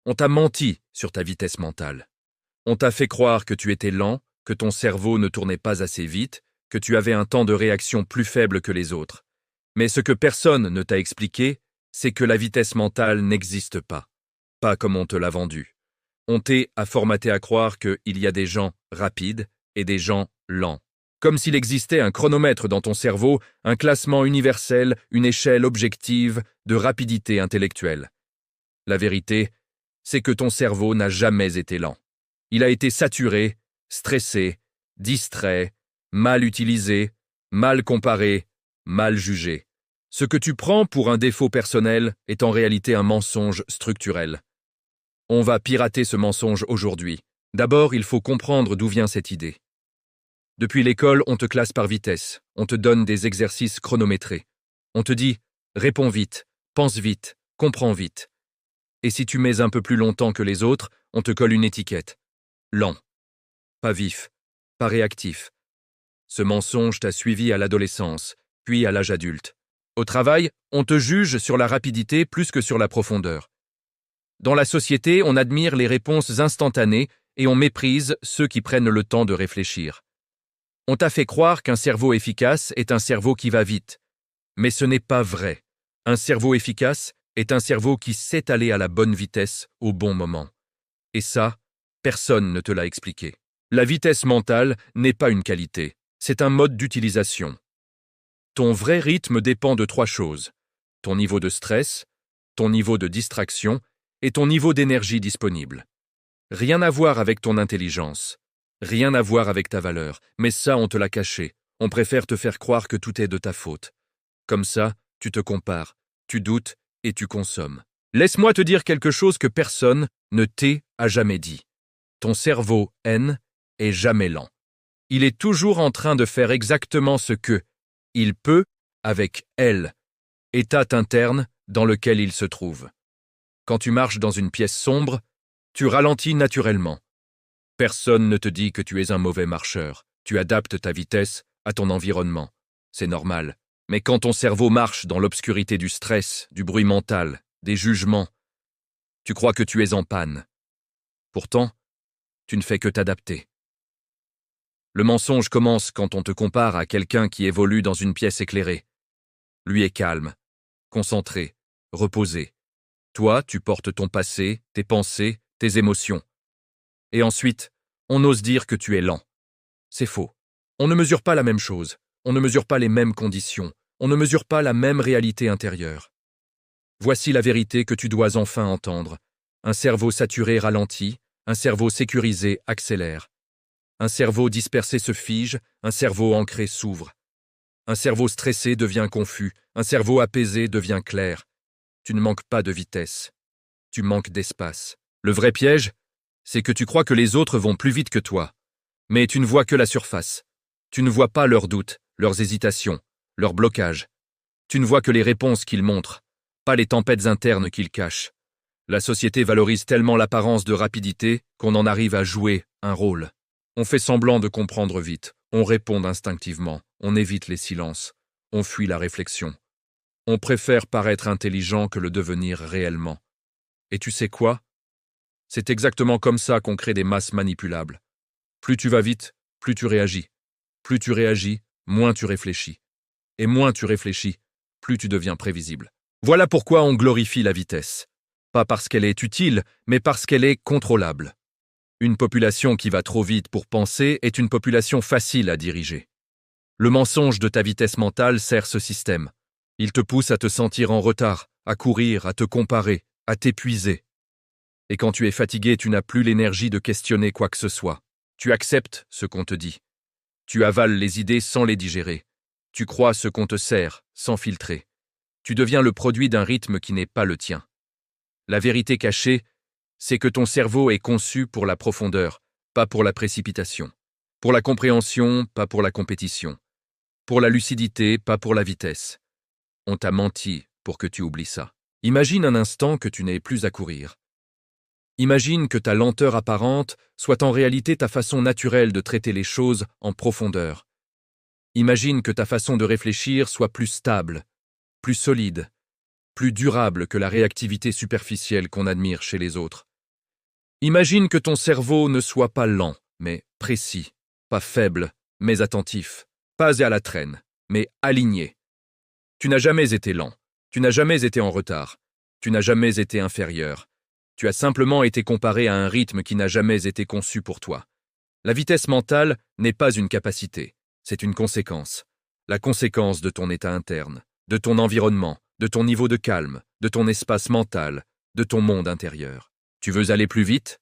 On t'a menti sur ta vitesse mentale. On t'a fait croire que tu étais lent, que ton cerveau ne tournait pas assez vite, que tu avais un temps de réaction plus faible que les autres. Mais ce que personne ne t'a expliqué, c'est que la vitesse mentale n'existe pas. Pas comme on te l'a vendu. On t'a formaté à croire qu'il y a des gens rapides et des gens lents. Comme s'il existait un chronomètre dans ton cerveau, un classement universel, une échelle objective de rapidité intellectuelle. La vérité, c'est que ton cerveau n'a jamais été lent. Il a été saturé, stressé, distrait, mal utilisé, mal comparé, mal jugé. Ce que tu prends pour un défaut personnel est en réalité un mensonge structurel. On va pirater ce mensonge aujourd'hui. D'abord, il faut comprendre d'où vient cette idée. Depuis l'école, on te classe par vitesse, on te donne des exercices chronométrés. On te dit « réponds vite, pense vite, comprends vite ». Et si tu mets un peu plus longtemps que les autres, on te colle une étiquette. Lent, pas vif, pas réactif. Ce mensonge t'a suivi à l'adolescence, puis à l'âge adulte. Au travail, on te juge sur la rapidité plus que sur la profondeur. Dans la société, on admire les réponses instantanées et on méprise ceux qui prennent le temps de réfléchir. On t'a fait croire qu'un cerveau efficace est un cerveau qui va vite. Mais ce n'est pas vrai. Un cerveau efficace est un cerveau qui sait aller à la bonne vitesse au bon moment. Et ça, personne ne te l'a expliqué. La vitesse mentale n'est pas une qualité, c'est un mode d'utilisation. Ton vrai rythme dépend de 3 choses. Ton niveau de stress, ton niveau de distraction et ton niveau d'énergie disponible. Rien à voir avec ton intelligence. Rien à voir avec ta valeur, mais ça on te l'a caché. On préfère te faire croire que tout est de ta faute. Comme ça, tu te compares, tu doutes et tu consommes. Laisse-moi te dire quelque chose que personne ne t'a jamais dit. Ton cerveau N est jamais lent. Il est toujours en train de faire exactement ce que il peut avec L, état interne dans lequel il se trouve. Quand tu marches dans une pièce sombre, tu ralentis naturellement. Personne ne te dit que tu es un mauvais marcheur. Tu adaptes ta vitesse à ton environnement. C'est normal. Mais quand ton cerveau marche dans l'obscurité du stress, du bruit mental, des jugements, tu crois que tu es en panne. Pourtant, tu ne fais que t'adapter. Le mensonge commence quand on te compare à quelqu'un qui évolue dans une pièce éclairée. Lui est calme, concentré, reposé. Toi, tu portes ton passé, tes pensées, tes émotions. Et ensuite, on ose dire que tu es lent. C'est faux. On ne mesure pas la même chose. On ne mesure pas les mêmes conditions. On ne mesure pas la même réalité intérieure. Voici la vérité que tu dois enfin entendre. Un cerveau saturé ralentit, un cerveau sécurisé accélère. Un cerveau dispersé se fige, un cerveau ancré s'ouvre. Un cerveau stressé devient confus, un cerveau apaisé devient clair. Tu ne manques pas de vitesse. Tu manques d'espace. Le vrai piège, c'est que tu crois que les autres vont plus vite que toi. Mais tu ne vois que la surface. Tu ne vois pas leurs doutes, leurs hésitations, leurs blocages. Tu ne vois que les réponses qu'ils montrent, pas les tempêtes internes qu'ils cachent. La société valorise tellement l'apparence de rapidité qu'on en arrive à jouer un rôle. On fait semblant de comprendre vite, on répond instinctivement, on évite les silences, on fuit la réflexion. On préfère paraître intelligent que le devenir réellement. Et tu sais quoi? C'est exactement comme ça qu'on crée des masses manipulables. Plus tu vas vite, plus tu réagis. Plus tu réagis, moins tu réfléchis. Et moins tu réfléchis, plus tu deviens prévisible. Voilà pourquoi on glorifie la vitesse. Pas parce qu'elle est utile, mais parce qu'elle est contrôlable. Une population qui va trop vite pour penser est une population facile à diriger. Le mensonge de ta vitesse mentale sert ce système. Il te pousse à te sentir en retard, à courir, à te comparer, à t'épuiser. Et quand tu es fatigué, tu n'as plus l'énergie de questionner quoi que ce soit. Tu acceptes ce qu'on te dit. Tu avales les idées sans les digérer. Tu crois ce qu'on te sert, sans filtrer. Tu deviens le produit d'un rythme qui n'est pas le tien. La vérité cachée, c'est que ton cerveau est conçu pour la profondeur, pas pour la précipitation. Pour la compréhension, pas pour la compétition. Pour la lucidité, pas pour la vitesse. On t'a menti pour que tu oublies ça. Imagine un instant que tu n'aies plus à courir. Imagine que ta lenteur apparente soit en réalité ta façon naturelle de traiter les choses en profondeur. Imagine que ta façon de réfléchir soit plus stable, plus solide, plus durable que la réactivité superficielle qu'on admire chez les autres. Imagine que ton cerveau ne soit pas lent, mais précis, pas faible, mais attentif, pas à la traîne, mais aligné. Tu n'as jamais été lent, tu n'as jamais été en retard, tu n'as jamais été inférieur. Tu as simplement été comparé à un rythme qui n'a jamais été conçu pour toi. La vitesse mentale n'est pas une capacité, c'est une conséquence. La conséquence de ton état interne, de ton environnement, de ton niveau de calme, de ton espace mental, de ton monde intérieur. Tu veux aller plus vite?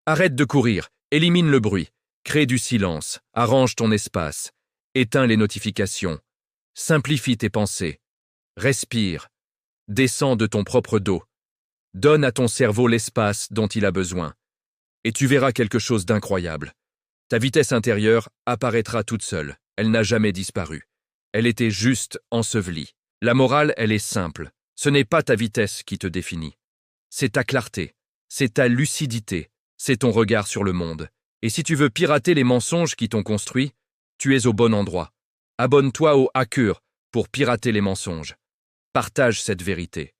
Arrête de courir, élimine le bruit, crée du silence, arrange ton espace, éteins les notifications, simplifie tes pensées, respire, descends de ton propre dos, donne à ton cerveau l'espace dont il a besoin, et tu verras quelque chose d'incroyable. Ta vitesse intérieure apparaîtra toute seule, elle n'a jamais disparu. Elle était juste ensevelie. La morale, elle est simple. Ce n'est pas ta vitesse qui te définit. C'est ta clarté, c'est ta lucidité, c'est ton regard sur le monde. Et si tu veux pirater les mensonges qui t'ont construit, tu es au bon endroit. Abonne-toi au Hacker pour pirater les mensonges. Partage cette vérité.